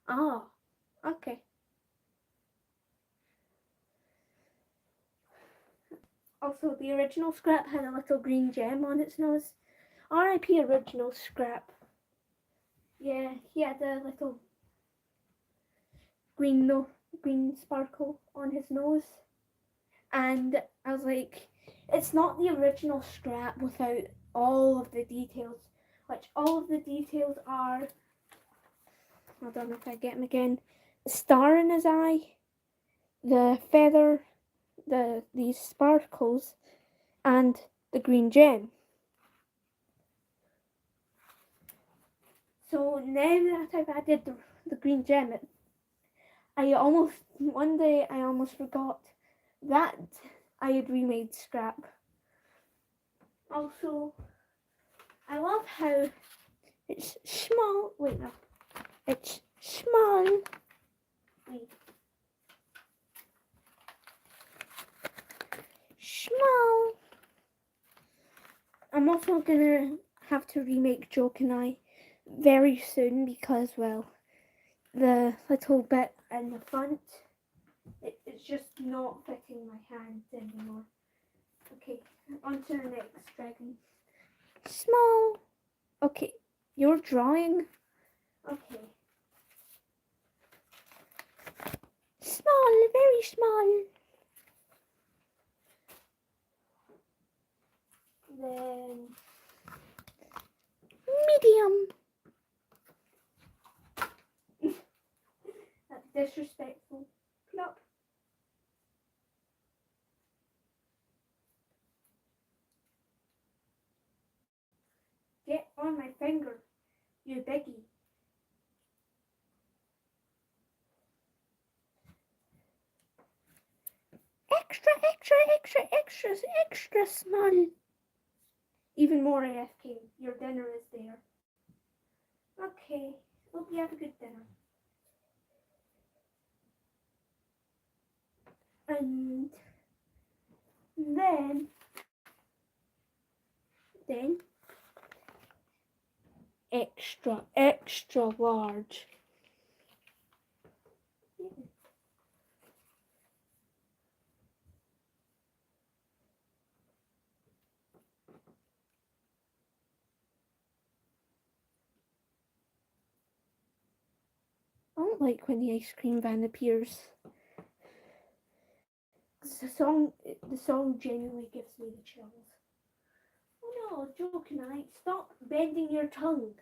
Ah, okay. Also, the original scrap had a little green gem on its nose. R.I.P. original scrap. Yeah, he had a little green sparkle on his nose. And I was like, it's not the original scrap without all of the details, which all of the details are, I don't know if I get him again, the star in his eye, the feather, these sparkles, and the green gem. So now that I've added the green gem, one day I almost forgot that I had remade scrap. Also, I love how it's small. Wait, no. It's small. Wait. Small. I'm also gonna have to remake Joke and I very soon because, well, the little bit in the front, it's just not fitting my hands anymore. Okay, on to the next dragon. Small. Okay, you're drawing. Okay. Small, very small. Then medium. That's disrespectful. Plop. Get on my finger, you biggie. Extra small. Even more AFK. Your dinner is there. Okay. Hope you have a good dinner. And then extra large. I don't like when the ice cream van appears. The song genuinely gives me the chills. Oh no, Joke and I, stop bending your tongue.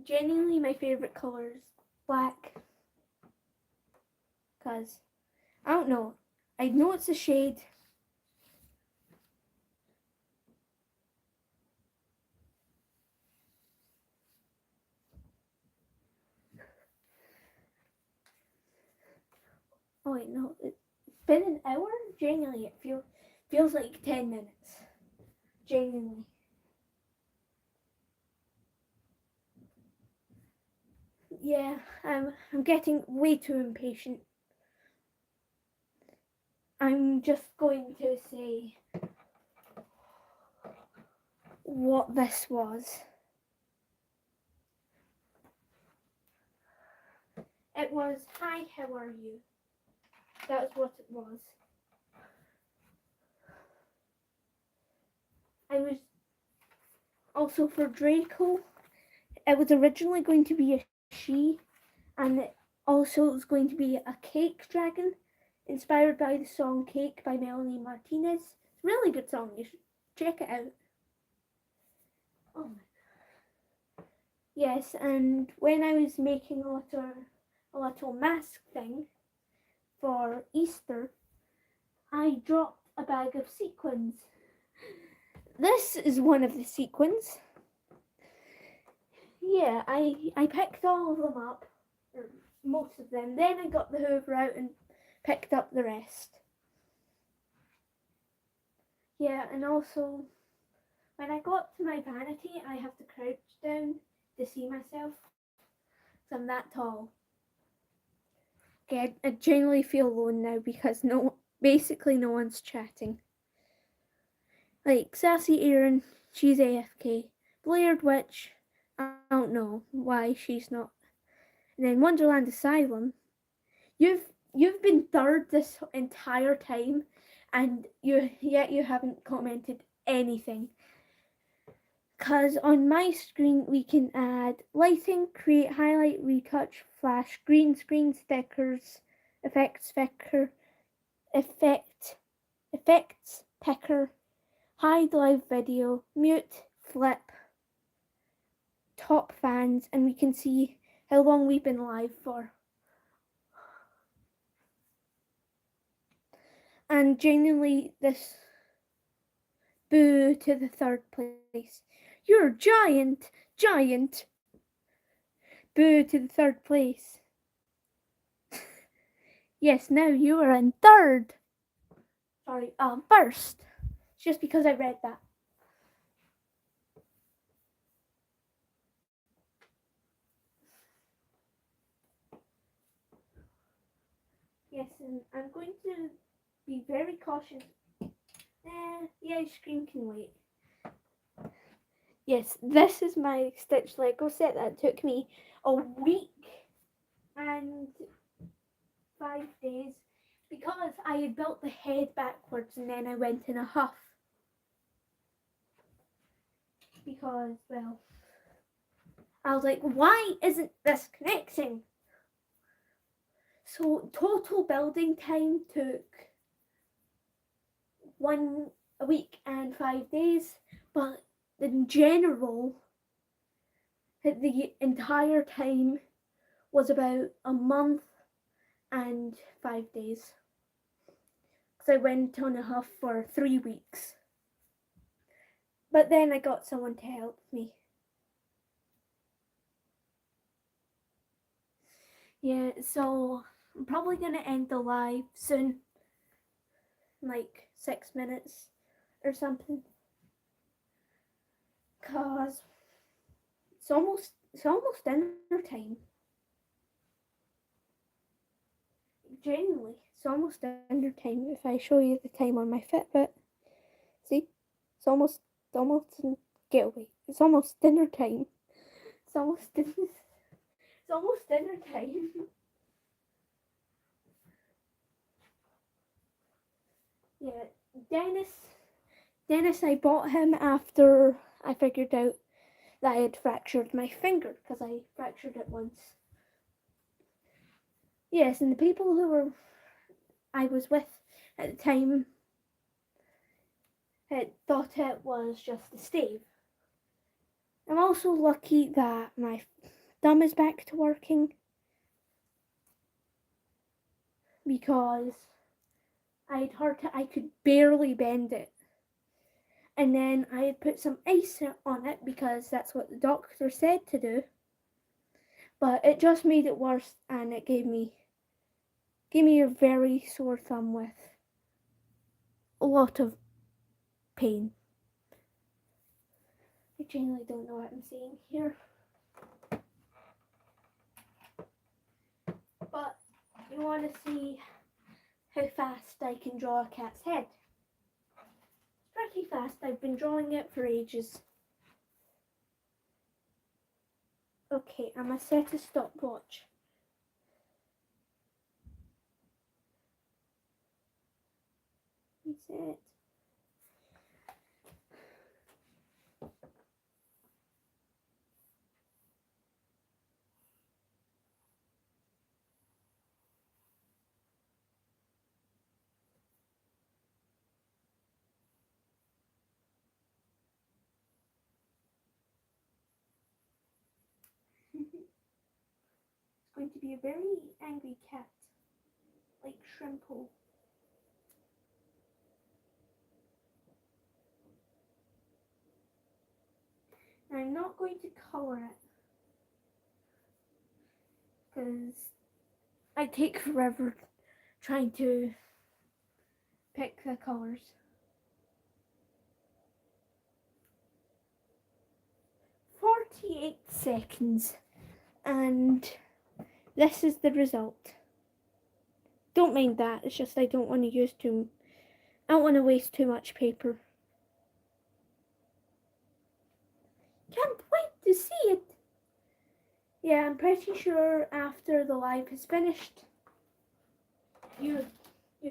Genuinely my favourite colour is black. Because, I don't know, I know it's a shade. Oh wait, no, it's been an hour? Genuinely, it feels like 10 minutes. Genuinely. Yeah, I'm getting way too impatient. I'm just going to say what this was. It was, "Hi, how are you?" That's what it was. I was also for Draco. It was originally going to be a she, and it also was going to be a cake dragon, inspired by the song "Cake" by Melanie Martinez. It's a really good song. You should check it out. Oh my. Yes, and when I was making a little mask thing for Easter, I dropped a bag of sequins. This is one of the sequins. Yeah, I picked all of them up, or most of them. Then I got the hoover out and picked up the rest. Yeah, and also when I got to my vanity, I have to crouch down to see myself, because I'm that tall. Okay, I genuinely feel alone now because basically no one's chatting. Like Sassy Erin, she's AFK. Blared Witch, I don't know why she's not. And then Wonderland Asylum, you've been third this entire time, and yet you haven't commented anything. Because on my screen we can add lighting, create, highlight, retouch, flash, green screen, stickers, effects picker, effects picker, hide live video, mute, flip, top fans, and we can see how long we've been live for. And genuinely, this boo to the third place. You're giant, giant. Boo to the third place. Yes, now you are in third. Sorry, first. It's just because I read that. Yes, and I'm going to be very cautious. Yeah, screen can wait. Yes, this is my Stitch Lego set that took me a week and 5 days because I had built the head backwards and then I went in a huff. Because, well, I was like, why isn't this connecting? So total building time took a week and 5 days, but in general, the entire time was about a month and 5 days. Because I went on a huff for 3 weeks. But then I got someone to help me. Yeah, so I'm probably going to end the live soon. Like 6 minutes or something. Cause it's almost dinner time. Genuinely, it's almost dinner time. If I show you the time on my Fitbit, see, it's almost get away. It's almost dinner time. It's almost dinner time. Yeah, Dennis, I bought him after I figured out that I had fractured my finger because I fractured it once. Yes, and the people who I was with at the time had thought it was just a stave. I'm also lucky that my thumb is back to working because I could barely bend it. And then I had put some ice on it because that's what the doctor said to do. But it just made it worse and it gave me a very sore thumb with a lot of pain. I genuinely don't know what I'm saying here. you want to see how fast I can draw a cat's head? It's pretty fast. I've been drawing it for ages. Okay, I'm going to set a stopwatch. Reset. It's going to be a very angry cat, like Shrimpo. And I'm not going to colour it because I take forever trying to pick the colours. "48 seconds, and this is the result. Don't mind that, it's just I don't want to waste too much paper. Can't wait to see it. Yeah, I'm pretty sure after the live is finished, you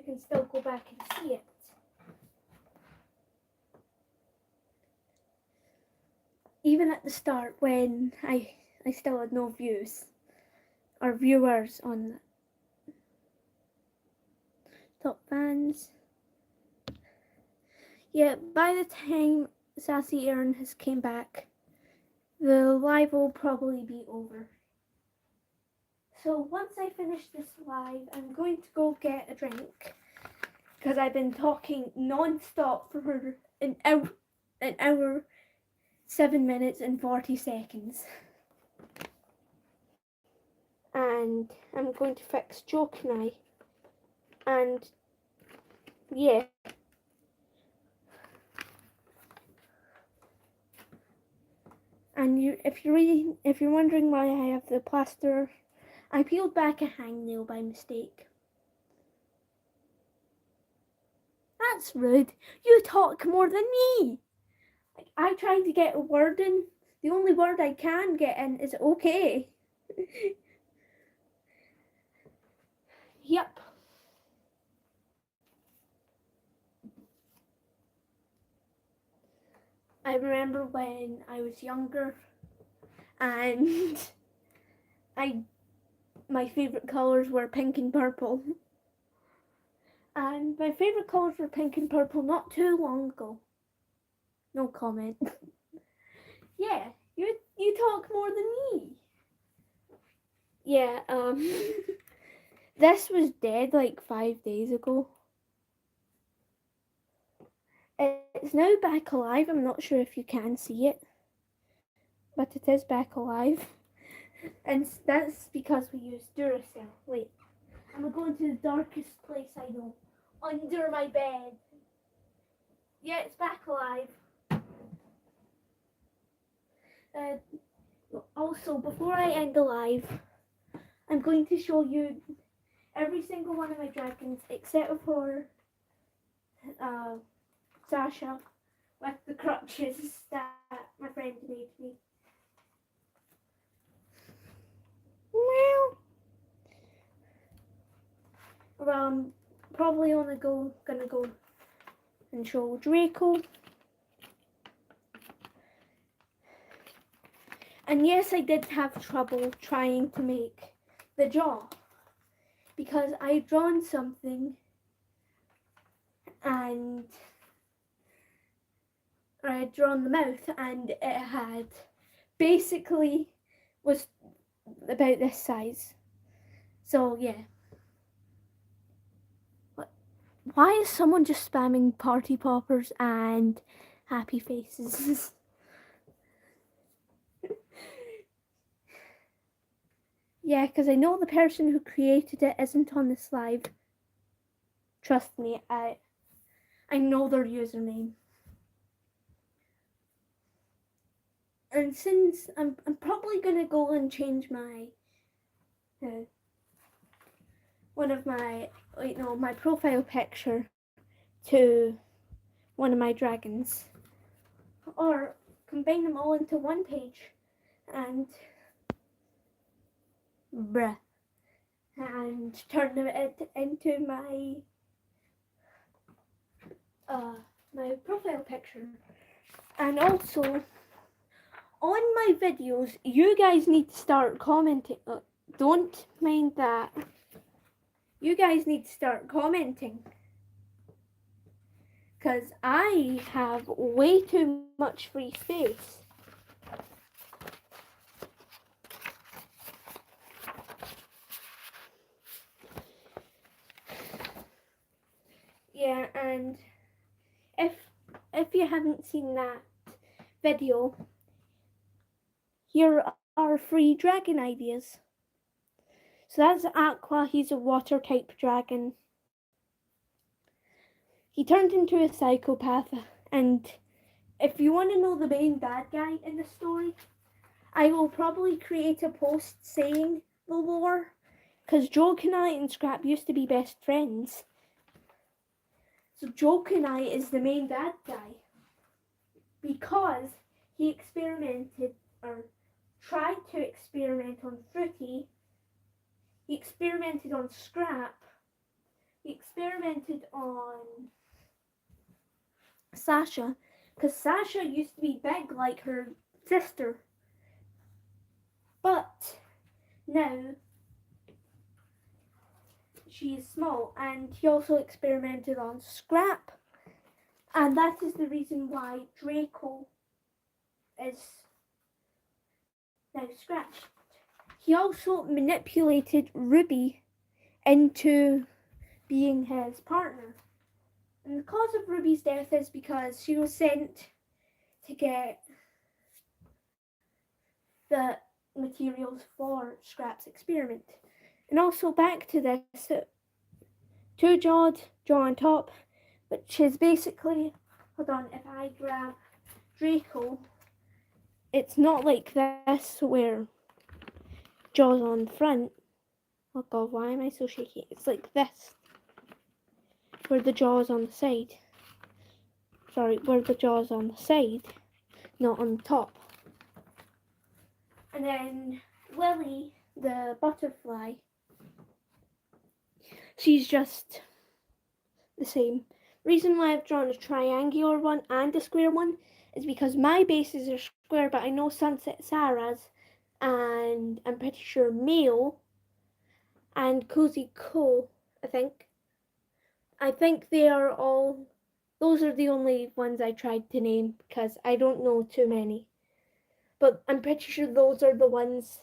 can still go back and see it. Even at the start when I still had no views or viewers on top fans. Yeah, by the time Sassy Aaron has came back, the live will probably be over. So once I finish this live, I'm going to go get a drink because I've been talking non-stop for an hour, 7 minutes and 40 seconds. And I'm going to fix Joke and I. And yeah. And if you're wondering why I have the plaster, I peeled back a hangnail by mistake. That's rude. You talk more than me. Like, I tried to get a word in. The only word I can get in is okay. Yep. I remember when I was younger and my favourite colours were pink and purple. And my favourite colours were pink and purple not too long ago. No comment. Yeah, you talk more than me. Yeah, this was dead like 5 days ago. It's now back alive. I'm not sure if you can see it, but it is back alive. And that's because we use Duracell. Wait, I'm going to the darkest place I know. Under my bed. Yeah, it's back alive. Also, before I end the live, I'm going to show you every single one of my dragons except for Sasha with the crutches that my friend made me. Well, I'm probably gonna go and show Draco. And yes, I did have trouble trying to make the jaw because I'd drawn something and I had drawn the mouth and it had basically was about this size. So yeah. Why is someone just spamming party poppers and happy faces? Yeah, because I know the person who created it isn't on this live. Trust me, I know their username. And since I'm probably gonna go and change my one of my, my profile picture to one of my dragons, or combine them all into one page and turn it into my my profile picture. And also on my videos, you guys need to start commenting. Don't mind that. You guys need to start commenting, because I have way too much free space. Yeah, and if you haven't seen that video, here are free dragon ideas. So that's Aqua. He's a water type dragon. He turned into a psychopath, and if you want to know the main bad guy in the story, I will probably create a post saying the lore, because Dragonite and Scrap used to be best friends. So Dragonite is the main bad guy because he experimented, or tried to experiment on Fruity. He experimented on Scrap. He experimented on Sasha, because Sasha used to be big like her sister. But now she is small, and he also experimented on Scrap. And that is the reason why Draco is now scratched. He also manipulated Ruby into being his partner. And the cause of Ruby's death is because she was sent to get the materials for Scrap's experiment. And also back to this, two-jawed, jaw on top, which is basically, hold on, if I grab Draco, it's not like this where jaws on the front. Oh god, why am I so shaky? It's like this, where the jaw's on the side. Sorry, where the jaw's on the side, not on the top. And then Lily, the butterfly, she's just the same. Reason why I've drawn a triangular one and a square one is because my bases are square, but I know Sunset Sarah's, and I'm pretty sure Mail and Cozy Co, I think they are all, those are the only ones I tried to name because I don't know too many. But I'm pretty sure those are the ones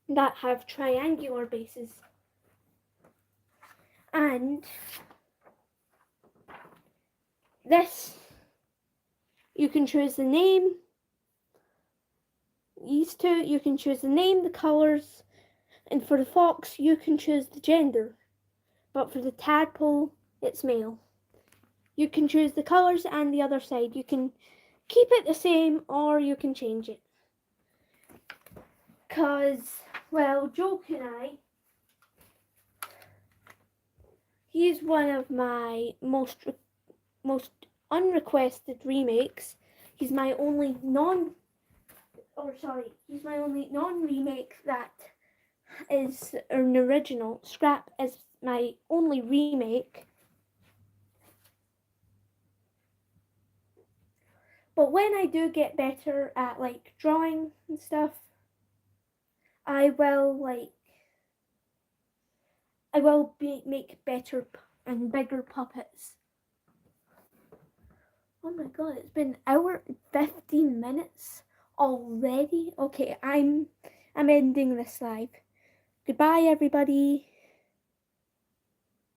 that have triangular bases. And this, you can choose the name. These two, you can choose the name, the colours, and for the fox, you can choose the gender. But for the tadpole, it's male. You can choose the colours and the other side. You can keep it the same or you can change it. Because, well, Draconite, he's one of my most unrequested remakes. He's my only non-remake that is an original. Scrap is my only remake. But when I do get better at like drawing and stuff, I will make better and bigger puppets. Oh my god, it's been an hour and 15 minutes already. Okay, I'm ending this live. Goodbye, everybody.